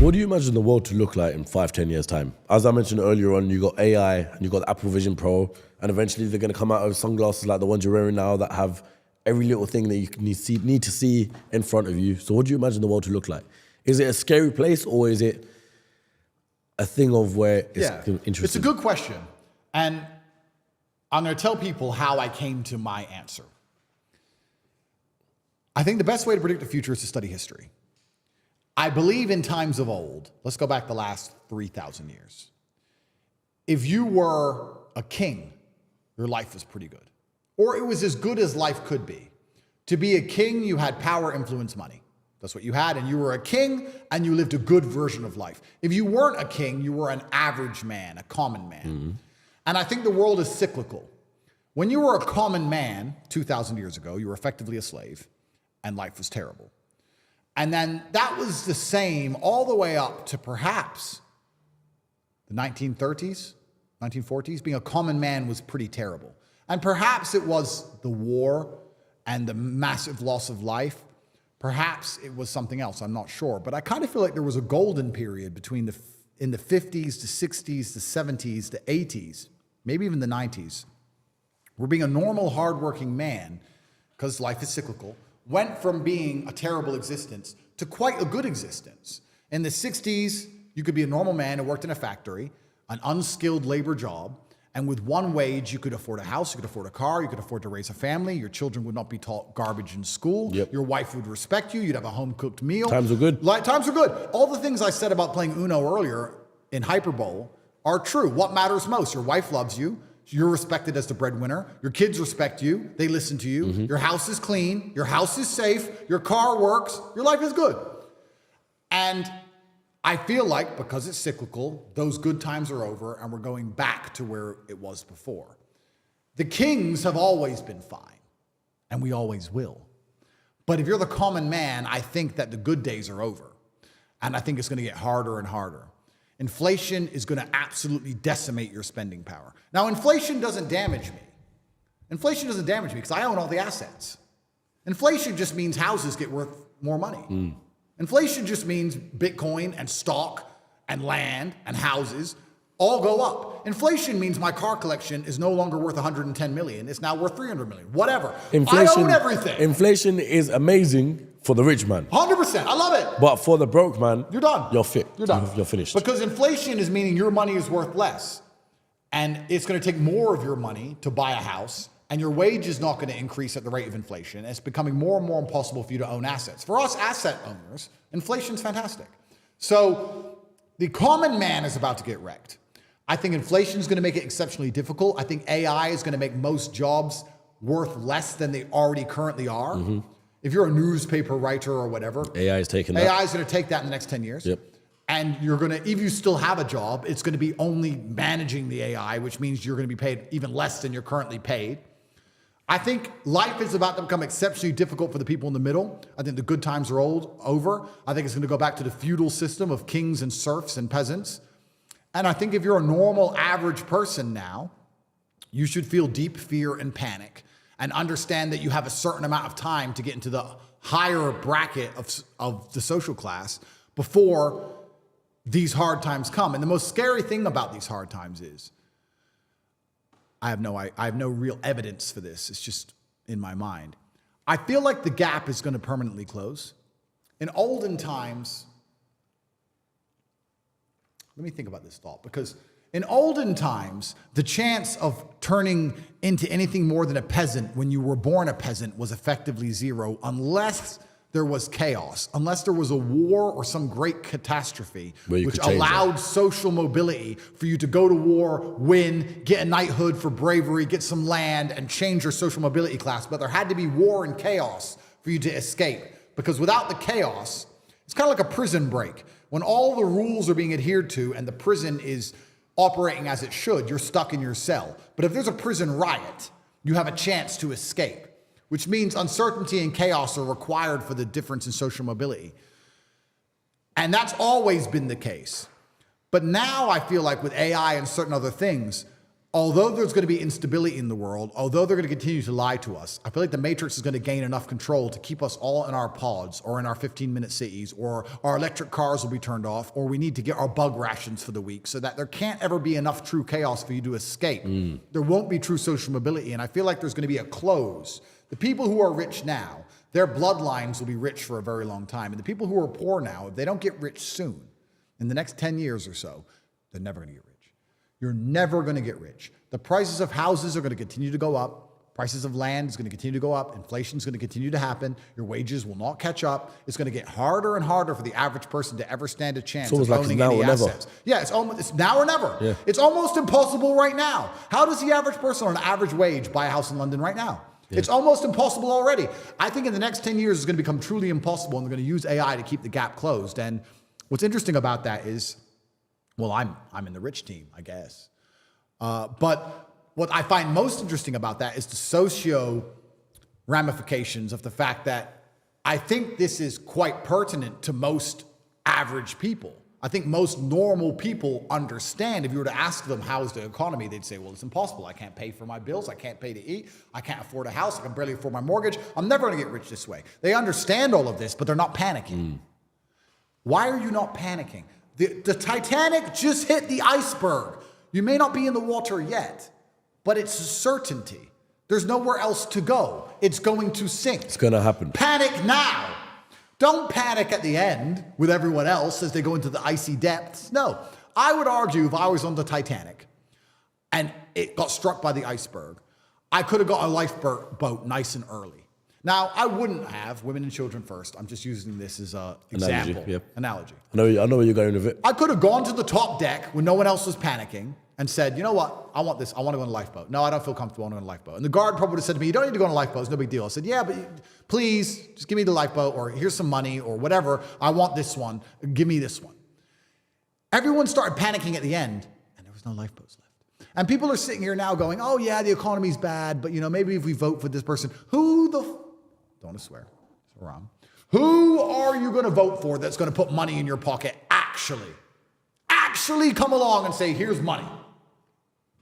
What do you imagine the world to look like in 5, 10 years time? As I mentioned earlier on, you got AI and you got the Apple Vision Pro, and eventually they're going to come out with sunglasses like the ones you're wearing now that have every little thing that you need to see in front of you. So what do you imagine the world to look like? Is it a scary place, or is it a thing of where it's interesting? It's a good question. And I'm going to tell people how I came to my answer. I think the best way to predict the future is to study history. I believe in times of old, let's go back the last 3,000 years. If you were a king, your life was pretty good. Or it was as good as life could be. To be a king, you had power, influence, money. That's what you had, and you were a king, and you lived a good version of life. If you weren't a king, you were an average man, a common man. Mm-hmm. And I think the world is cyclical. When you were a common man 2,000 years ago, you were effectively a slave, and life was terrible. And then that was the same all the way up to perhaps the 1930s, 1940s. Being a common man was pretty terrible. And perhaps it was the war and the massive loss of life. Perhaps it was something else, I'm not sure. But I kind of feel like there was a golden period between in the 50s, the 60s, the 70s, the 80s, maybe even the 90s, where being a normal, hardworking man, because life is cyclical, went from being a terrible existence to quite a good existence. In the 60s, you could be a normal man who worked in a factory, an unskilled labor job, and with one wage, you could afford a house, you could afford a car, you could afford to raise a family, your children would not be taught garbage in school, your wife would respect you, you'd have a home-cooked meal. Times were good. Times were good. All the things I said about playing Uno earlier in hyperbole are true. What matters most? Your wife loves you, you're respected as the breadwinner, your kids respect you, they listen to you, your house is clean, your house is safe, your car works, your life is good. And I feel like, because it's cyclical, those good times are over and we're going back to where it was before. The kings have always been fine, and we always will. But if you're the common man, I think that the good days are over. And I think it's going to get harder and harder. Inflation is going to absolutely decimate your spending power. Now, inflation doesn't damage me. Inflation doesn't damage me because I own all the assets. Inflation just means houses get worth more money. Inflation just means Bitcoin and stock and land and houses all go up. Inflation means my car collection is no longer worth 110 million. It's now worth 300 million. Whatever. Inflation, I own everything. Inflation is amazing for the rich man. 100%. I love it. But for the broke man, you're done. You're fit. You're done. You're finished. Because inflation is meaning your money is worth less. And it's going to take more of your money to buy a house. And your wage is not going to increase at the rate of inflation. It's becoming more and more impossible for you to own assets. For us asset owners, inflation's fantastic. So the common man is about to get wrecked. I think inflation is going to make it exceptionally difficult. I think AI is going to make most jobs worth less than they already currently are. If you're a newspaper writer or whatever, AI is taking that. AI is going to take that in the next 10 years. And you're going to, if you still have a job, it's going to be only managing the AI, which means you're going to be paid even less than you're currently paid. I think life is about to become exceptionally difficult for the people in the middle. I think the good times are over. I think it's going to go back to the feudal system of kings and serfs and peasants. And I think if you're a normal, average person now, you should feel deep fear and panic and understand that you have a certain amount of time to get into the higher bracket of the social class before these hard times come. And the most scary thing about these hard times is, I have no real evidence for this. It's just in my mind. I feel like the gap is going to permanently close. In olden times, let me think about this thought, because in olden times, the chance of turning into anything more than a peasant when you were born a peasant was effectively zero, unless there was chaos, unless there was a war or some great catastrophe, which allowed social mobility for you to go to war, win, get a knighthood for bravery, get some land, and change your social mobility class. But there had to be war and chaos for you to escape, because without the chaos, it's kind of like a prison break. When all the rules are being adhered to and the prison is operating as it should, you're stuck in your cell. But if there's a prison riot, you have a chance to escape, which means uncertainty and chaos are required for the difference in social mobility. And that's always been the case. But now I feel like with AI and certain other things, although there's going to be instability in the world, although they're going to continue to lie to us, I feel like the Matrix is going to gain enough control to keep us all in our pods or in our 15-minute cities, or our electric cars will be turned off, or we need to get our bug rations for the week so that there can't ever be enough true chaos for you to escape. There won't be true social mobility. And I feel like there's going to be a close. The people who are rich now, their bloodlines will be rich for a very long time. And the people who are poor now, if they don't get rich soon, in the next 10 years or so, they're never going to get rich. You're never going to get rich. The prices of houses are going to continue to go up. Prices of land is going to continue to go up. Inflation is going to continue to happen. Your wages will not catch up. It's going to get harder and harder for the average person to ever stand a chance of owning any assets. Yeah, it's now or never. Yeah. It's almost impossible right now. How does the average person on an average wage buy a house in London right now? Yeah. It's almost impossible already. I think in the next 10 years, it's going to become truly impossible, and they're going to use AI to keep the gap closed. And what's interesting about that is, well, I'm in the rich team, I guess. But what I find most interesting about that is the socio ramifications of the fact that I think this is quite pertinent to most average people. I think most normal people understand. If you were to ask them, how's the economy? They'd say, well, it's impossible. I can't pay for my bills. I can't pay to eat. I can't afford a house. I can barely afford my mortgage. I'm never going to get rich this way. They understand all of this, but they're not panicking. Why are you not panicking? The Titanic just hit the iceberg. You may not be in the water yet, but it's a certainty. There's nowhere else to go. It's going to sink. It's going to happen. Panic now. Don't panic at the end with everyone else as they go into the icy depths. No. I would argue if I was on the Titanic and it got struck by the iceberg, I could have got a lifeboat nice and early. Now, I wouldn't have women and children first. I'm just using this as an example. Analogy. I know where you're going with it. I could have gone to the top deck when no one else was panicking and said, you know what, I want this. I want to go on a lifeboat. No, I don't feel comfortable. I want to go on a lifeboat. And the guard probably would have said to me, you don't need to go on a lifeboat. It's no big deal. I said, yeah, but please just give me the lifeboat, or here's some money or whatever. I want this one. Give me this one. Everyone started panicking at the end, and there was no lifeboats left. And people are sitting here now going, oh yeah, the economy's bad, but maybe if we vote for this person, don't swear, it's haram. Who are you going to vote for that's going to put money in your pocket actually come along and say, here's money?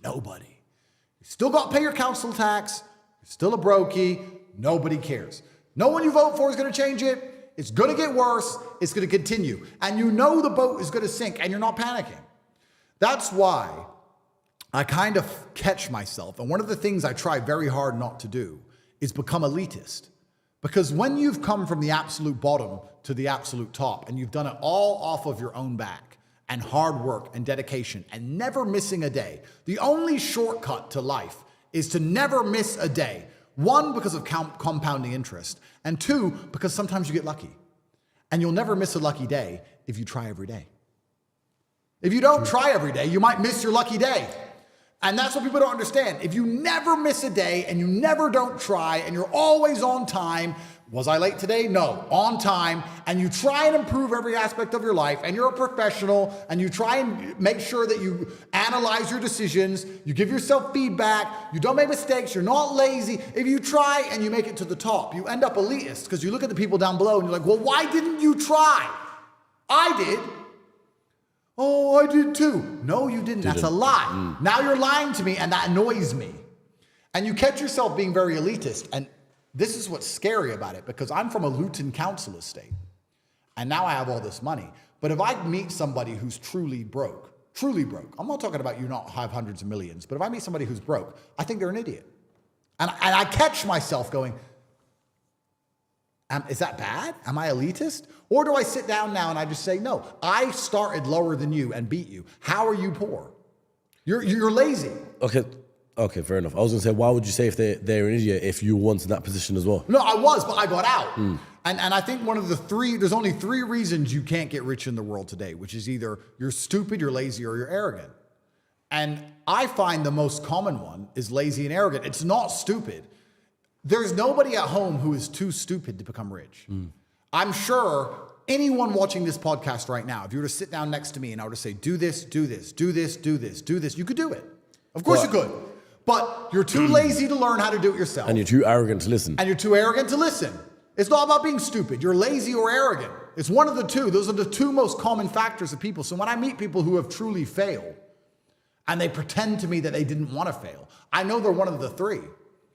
Nobody. You still got to pay your council tax. You're still a brokey. Nobody cares. No one you vote for is going to change it. It's going to get worse. It's going to continue. And the boat is going to sink, and you're not panicking. That's why I kind of catch myself. And one of the things I try very hard not to do is become elitist. Because when you've come from the absolute bottom to the absolute top, and you've done it all off of your own back, and hard work and dedication, and never missing a day, the only shortcut to life is to never miss a day. One, because of compounding interest, and two, because sometimes you get lucky. And you'll never miss a lucky day if you try every day. If you don't try every day, you might miss your lucky day. And that's what people don't understand. If you never miss a day and you never don't try and you're always on time, was I late today? No, on time, and you try and improve every aspect of your life, and you're a professional, and you try and make sure that you analyze your decisions, you give yourself feedback, you don't make mistakes, you're not lazy. If you try and you make it to the top, you end up elitist because you look at the people down below and you're like, well, why didn't you try? I did. Oh, I did too. No, you didn't. That's a lie. Now you're lying to me, and that annoys me. And you catch yourself being very elitist. And this is what's scary about it, because I'm from a Luton council estate, and now I have all this money. But if I meet somebody who's truly broke, I'm not talking about you not have hundreds of millions, but if I meet somebody who's broke, I think they're an idiot. And I catch myself going, is that bad? Am I elitist? Or do I sit down now and I just say, no, I started lower than you and beat you. How are you poor? You're lazy. Okay, fair enough. I was going to say, why would you say if they're an idiot if you were once in that position as well? No, I was, but I got out. And I think there's only three reasons you can't get rich in the world today, which is either you're stupid, you're lazy, or you're arrogant. And I find the most common one is lazy and arrogant. It's not stupid. There's nobody at home who is too stupid to become rich. I'm sure anyone watching this podcast right now, if you were to sit down next to me and I were to say, do this, do this, do this, do this, do this, you could do it. Of course you could. But you're too lazy to learn how to do it yourself. And you're too arrogant to listen. It's not about being stupid. You're lazy or arrogant. It's one of the two. Those are the two most common factors of people. So when I meet people who have truly failed, and they pretend to me that they didn't want to fail. I know they're one of the three.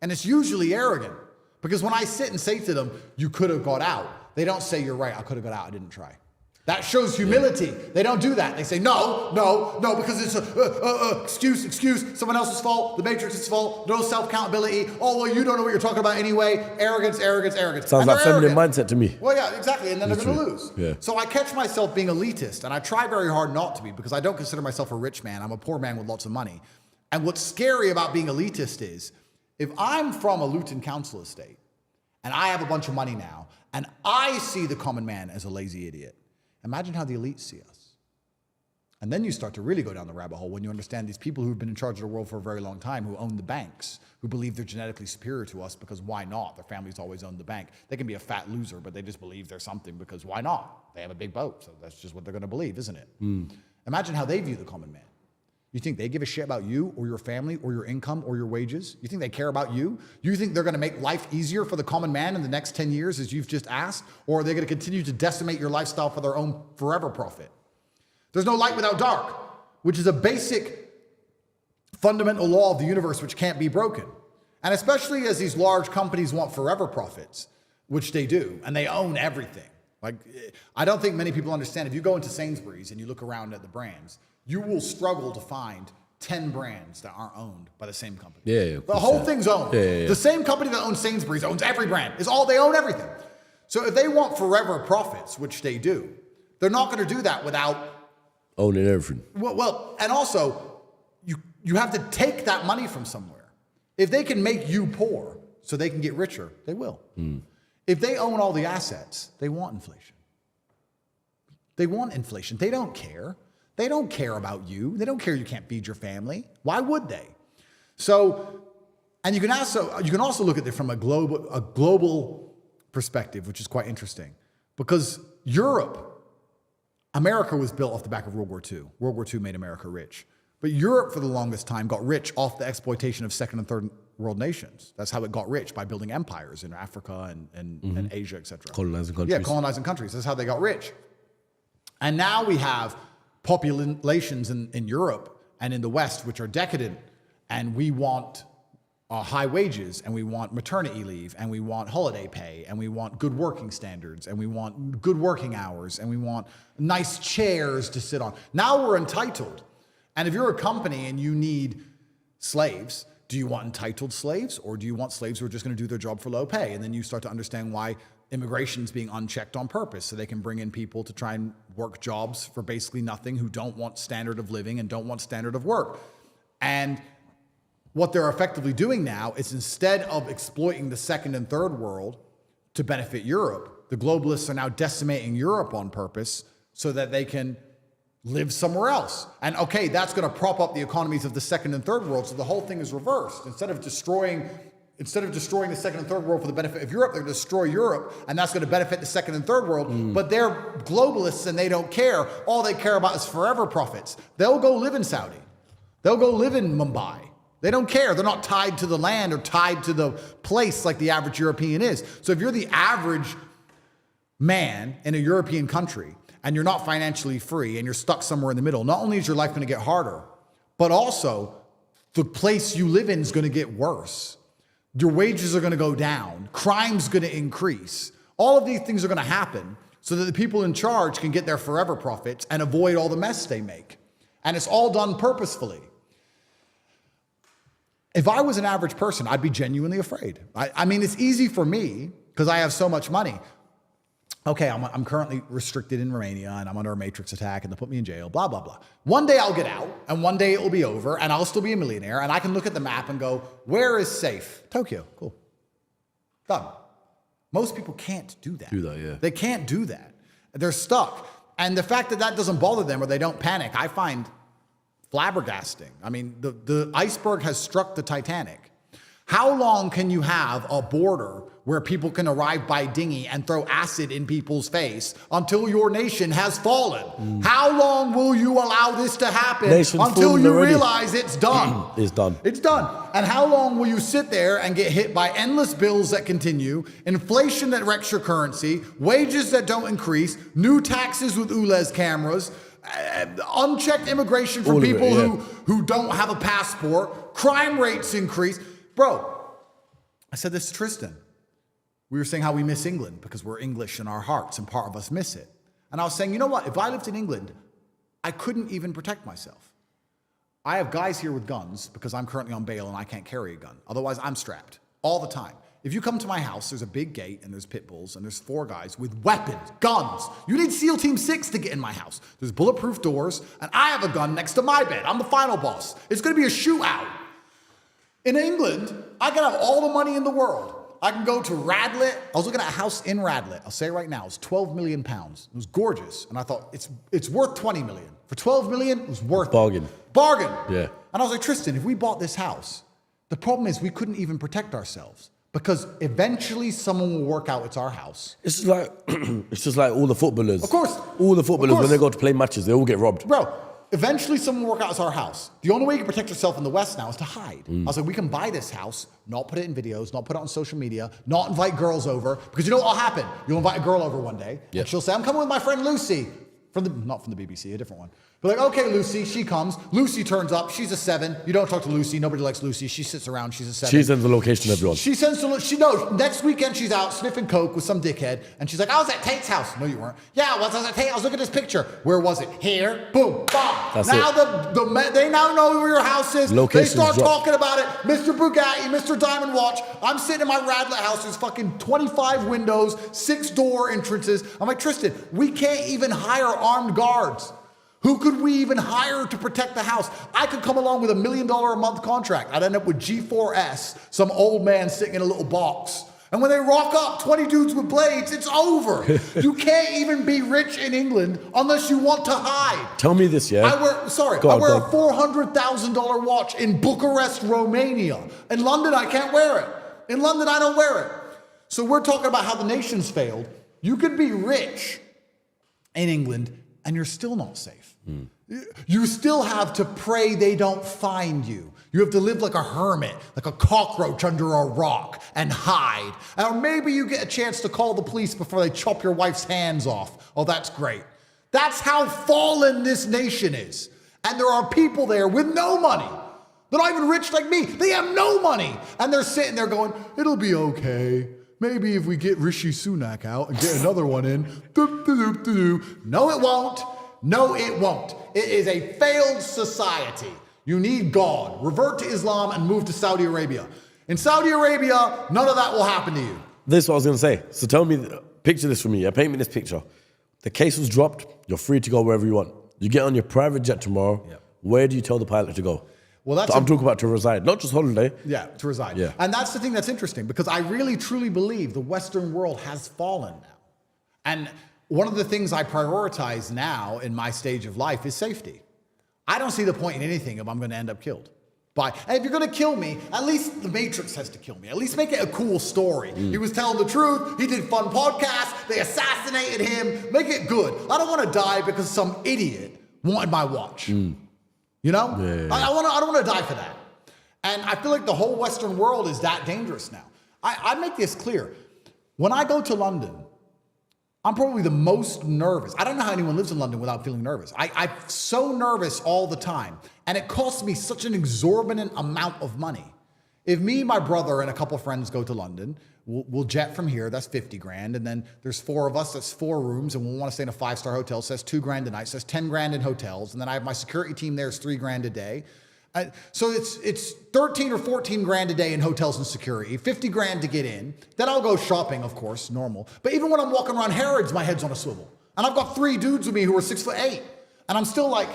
And it's usually arrogant. Because when I sit and say to them, you could have got out, they don't say, you're right, I could have got out, I didn't try. That shows humility. They don't do that. They say, no, because it's excuse, someone else's fault, the matrix's fault, no self-accountability. Oh, well, you don't know what you're talking about anyway. Arrogance. Sounds like feminine mindset to me. Well, yeah, exactly. And then they're going to lose. Yeah. So I catch myself being elitist, and I try very hard not to be, because I don't consider myself a rich man. I'm a poor man with lots of money. And what's scary about being elitist is, if I'm from a Luton council estate, and I have a bunch of money now, and I see the common man as a lazy idiot, imagine how the elites see us. And then you start to really go down the rabbit hole when you understand these people who've been in charge of the world for a very long time, who own the banks, who believe they're genetically superior to us because why not? Their families always owned the bank. They can be a fat loser, but they just believe they're something because why not? They have a big boat, so that's just what they're going to believe, isn't it? Imagine how they view the common man. You think they give a shit about you or your family or your income or your wages? You think they care about you? You think they're going to make life easier for the common man in the next 10 years as you've just asked? Or are they going to continue to decimate your lifestyle for their own forever profit? There's no light without dark, which is a basic fundamental law of the universe which can't be broken. And especially as these large companies want forever profits, which they do, and they own everything. Like, I don't think many people understand. If you go into Sainsbury's and you look around at the brands, you will struggle to find 10 brands that aren't owned by the same company. Yeah, the whole thing's owned. Yeah. The same company that owns Sainsbury's owns every brand. They own everything. So if they want forever profits, which they do, they're not going to do that without owning everything. Well, and also you have to take that money from somewhere. If they can make you poor so they can get richer, they will. If they own all the assets, they want inflation. They want inflation. They don't care. They don't care about you. They don't care you can't feed your family. Why would they? So, and you can also look at it from a global perspective, which is quite interesting, because America was built off the back of World War II. World War II made America rich, but Europe for the longest time got rich off the exploitation of second and third world nations. That's how it got rich, by building empires in Africa and Asia, etc. Colonizing countries. Yeah, colonizing countries. That's how they got rich. And now we have populations in Europe and in the West, which are decadent, and we want high wages, and we want maternity leave, and we want holiday pay, and we want good working standards, and we want good working hours, and we want nice chairs to sit on. Now we're entitled. And if you're a company and you need slaves, do you want entitled slaves, or do you want slaves who are just going to do their job for low pay? And then you start to understand why immigration is being unchecked on purpose, so they can bring in people to try and work jobs for basically nothing, who don't want standard of living and don't want standard of work. And what they're effectively doing now is, instead of exploiting the second and third world to benefit Europe, the globalists are now decimating Europe on purpose so that they can live somewhere else. And okay, that's going to prop up the economies of the second and third world, so the whole thing is reversed. Instead of destroying the second and third world for the benefit of Europe, they're going to destroy Europe, and that's going to benefit the second and third world. But they're globalists and they don't care. All they care about is forever profits. They'll go live in Saudi. They'll go live in Mumbai. They don't care. They're not tied to the land or tied to the place like the average European is. So if you're the average man in a European country and you're not financially free and you're stuck somewhere in the middle, not only is your life going to get harder, but also the place you live in is going to get worse. Your wages are going to go down. Crime's going to increase. All of these things are going to happen so that the people in charge can get their forever profits and avoid all the mess they make. And it's all done purposefully. If I was an average person, I'd be genuinely afraid. I mean, it's easy for me because I have so much money. Okay, I'm currently restricted in Romania and I'm under a matrix attack and they'll put me in jail, blah, blah, blah. One day I'll get out and one day it will be over and I'll still be a millionaire and I can look at the map and go, where is safe? Tokyo, cool. Done. Most people can't do that. Yeah. They can't do that. They're stuck. And the fact that that doesn't bother them or they don't panic, I find flabbergasting. I mean, the iceberg has struck the Titanic. How long can you have a border where people can arrive by dinghy and throw acid in people's face until your nation has fallen? How long will you allow this to happen until you realize it's done? It's done. It's done. And how long will you sit there and get hit by endless bills that continue, inflation that wrecks your currency, wages that don't increase, new taxes with ULEZ cameras, unchecked immigration for All of it, people yeah. who don't have a passport, crime rates increase. Bro, I said this to Tristan. We were saying how we miss England because we're English in our hearts and part of us miss it. And I was saying, you know what? If I lived in England, I couldn't even protect myself. I have guys here with guns because I'm currently on bail and I can't carry a gun. Otherwise, I'm strapped all the time. If you come to my house, there's a big gate and there's pit bulls and there's 4 guys with weapons, guns. You need SEAL Team 6 to get in my house. There's bulletproof doors and I have a gun next to my bed. I'm the final boss. It's going to be a shootout. In England, I can have all the money in the world. I can go to Radlett. I was looking at a house in Radlett. I'll say it right now. It's 12 million pounds. It was gorgeous. And I thought, it's worth 20 million. For 12 million, it was worth Bargain. it. Bargain. Yeah. And I was like, Tristan, if we bought this house, the problem is we couldn't even protect ourselves because eventually someone will work out it's our house. It's just like it's just like all the footballers. Of course. All the footballers, Of course. when they go to play matches, they all get robbed. Bro, eventually someone will work out it's our house. The only way you can protect yourself in the West now is to hide. I was like, we can buy this house, not put it in videos, not put it on social media, not invite girls over, because you know what will happen? You'll invite a girl over one day, and she'll say, I'm coming with my friend Lucy. Not from the BBC, a different one. But like, okay, Lucy, she comes. Lucy turns up. She's a 7. You don't talk to Lucy. Nobody likes Lucy. She sits around. She's a 7. She sends the location to everyone. She knows. Next weekend, she's out sniffing coke with some dickhead. And she's like, I was at Tate's house. No, you weren't. Yeah, I was at Tate. I was looking at this picture. Where was it? Here. Boom. Bam. That's now it. they now know where your house is. Location's they start dropped. talking about it. Mr. Bugatti, Mr. Diamond Watch. I'm sitting in my Radlett house. There's fucking 25 windows, 6 door entrances. I'm like, Tristan, we can't even hire armed guards. Who could we even hire to protect the house? I could come along with $1 million a month contract. I'd end up with G4S, some old man sitting in a little box. And when they rock up, 20 dudes with blades, it's over. You can't even be rich in England unless you want to hide. Tell me this, yeah? I wear a $400,000 watch in Bucharest, Romania. In London, I can't wear it. In London, I don't wear it. So we're talking about how the nation's failed. You could be rich in England and you're still not safe. You still have to pray they don't find you. You have to live like a hermit, like a cockroach under a rock and hide. Or maybe you get a chance to call the police before they chop your wife's hands off. Oh, that's great. That's how fallen this nation is. And there are people there with no money. They're not even rich like me. They have no money. And they're sitting there going, it'll be okay. Maybe if we get Rishi Sunak out and get another one in. No, it won't. No, it won't. It is a failed society. You need God. Revert to Islam and move to Saudi Arabia. In Saudi Arabia, none of that will happen to you. This is what I was going to say. So tell me, picture this for me. Paint me this picture. The case was dropped. You're free to go wherever you want. You get on your private jet tomorrow. Yep. Where do you tell the pilot to go? Well, I'm talking about to reside, not just holiday. Yeah, to reside. Yeah. And that's the thing that's interesting because I really, truly believe the Western world has fallen now. And one of the things I prioritize now in my stage of life is safety. I don't see the point in anything if I'm going to end up killed. And if you're going to kill me, at least the Matrix has to kill me. At least make it a cool story. He was telling the truth. He did fun podcasts. They assassinated him. Make it good. I don't want to die because some idiot wanted my watch. You know? Yeah. I don't want to die for that. And I feel like the whole Western world is that dangerous now. I make this clear. When I go to London, I'm probably the most nervous. I don't know how anyone lives in London without feeling nervous. I'm so nervous all the time. And it costs me such an exorbitant amount of money. If me, my brother, and a couple friends go to London, we'll jet from here, that's 50 grand. And then there's 4 of us, that's 4 rooms. And we'll want to stay in a 5-star hotel, so that's 2 grand a night. So that's 10 grand in hotels. And then I have my security team there, it's 3 grand a day. So it's 13 or 14 grand a day in hotels and security, 50 grand to get in. Then I'll go shopping, of course, normal. But even when I'm walking around Harrods, my head's on a swivel. And I've got 3 dudes with me who are 6'8". And I'm still like,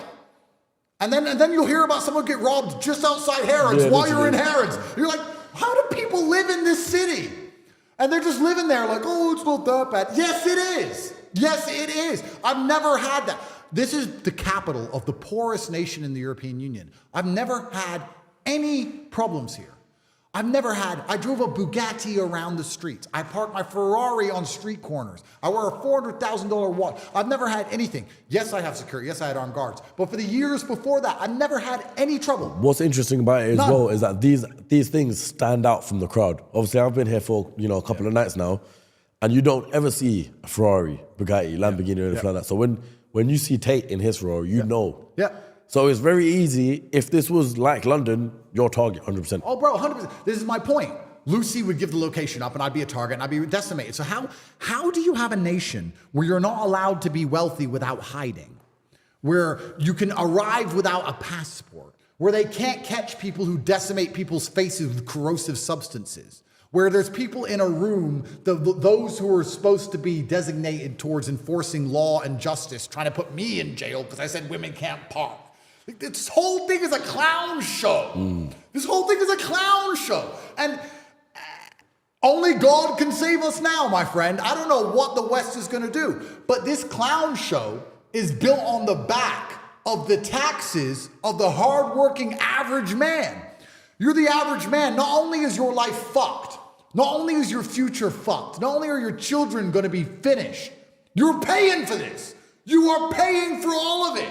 and then you'll hear about someone get robbed just outside Harrods while you're in Harrods. You're like, how do people live in this city? And they're just living there like, oh, it's not that bad. Yes, it is. Yes, it is. I've never had that. This is the capital of the poorest nation in the European Union. I've never had any problems here. I drove a Bugatti around the streets. I parked my Ferrari on street corners. I wear a $400,000 watch. I've never had anything. Yes, I have security. Yes, I had armed guards. But for the years before that, I've never had any trouble. What's interesting about it as well is that these things stand out from the crowd. Obviously, I've been here for a couple of nights now, and you don't ever see a Ferrari, Bugatti, Lamborghini, or anything like that. So when when you see Tate in his role, you know. Yeah. So it's very easy. If this was like London, your target, 100%. Oh, bro, 100%. This is my point. Lucy would give the location up and I'd be a target and I'd be decimated. So how do you have a nation where you're not allowed to be wealthy without hiding? Where you can arrive without a passport? Where they can't catch people who decimate people's faces with corrosive substances? Where there's people in a room, those who are supposed to be designated towards enforcing law and justice, trying to put me in jail because I said women can't park. This whole thing is a clown show. This whole thing is a clown show. And only God can save us now, my friend. I don't know what the West is going to do. But this clown show is built on the back of the taxes of the hardworking average man. You're the average man. Not only is your life fucked, not only is your future fucked, not only are your children going to be finished, you're paying for this. You are paying for all of it.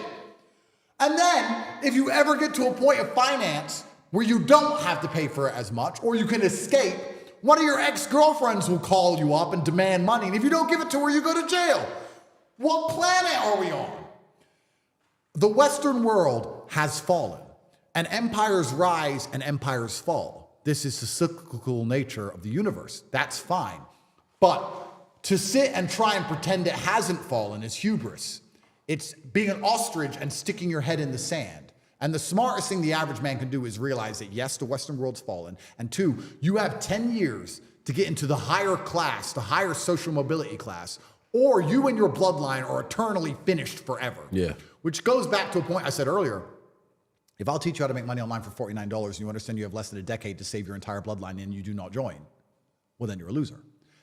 And then, if you ever get to a point of finance where you don't have to pay for it as much, or you can escape, one of your ex-girlfriends will call you up and demand money. And if you don't give it to her, you go to jail. What planet are we on? The Western world has fallen, and empires rise and empires fall. This is the cyclical nature of the universe. That's fine. But to sit and try and pretend it hasn't fallen is hubris. It's being an ostrich and sticking your head in the sand. And the smartest thing the average man can do is realize that yes, the Western world's fallen. And two, you have 10 years to get into the higher class, the higher social mobility class, or you and your bloodline are eternally finished forever. Yeah. Which goes back to a point I said earlier. If I'll teach you how to make money online for $49 and you understand you have less than a decade to save your entire bloodline and you do not join, well, then you're a loser.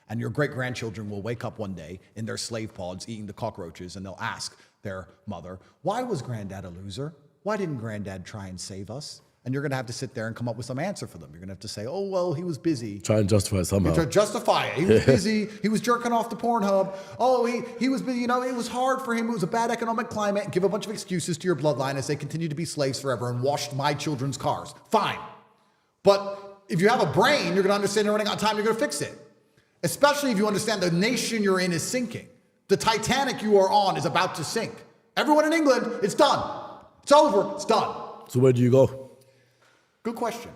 And your great-grandchildren will wake up one day in their slave pods eating the cockroaches and they'll ask their mother, why was granddad a loser? Why didn't granddad try and save us? And you're going to have to sit there and come up with some answer for them. You're going to have to say, oh, well, he was busy. Try and justify it somehow. To justify it. He was busy. He was jerking off the Pornhub. Oh, he was busy. You know, it was hard for him. It was a bad economic climate. And give a bunch of excuses to your bloodline as they continue to be slaves forever and washed my children's cars. Fine. But if you have a brain, you're going to understand you're running out of time. You're going to fix it. Especially if you understand the nation you're in is sinking. The Titanic you are on is about to sink. Everyone in England, it's done. It's over. It's done. So where do you go? Good question.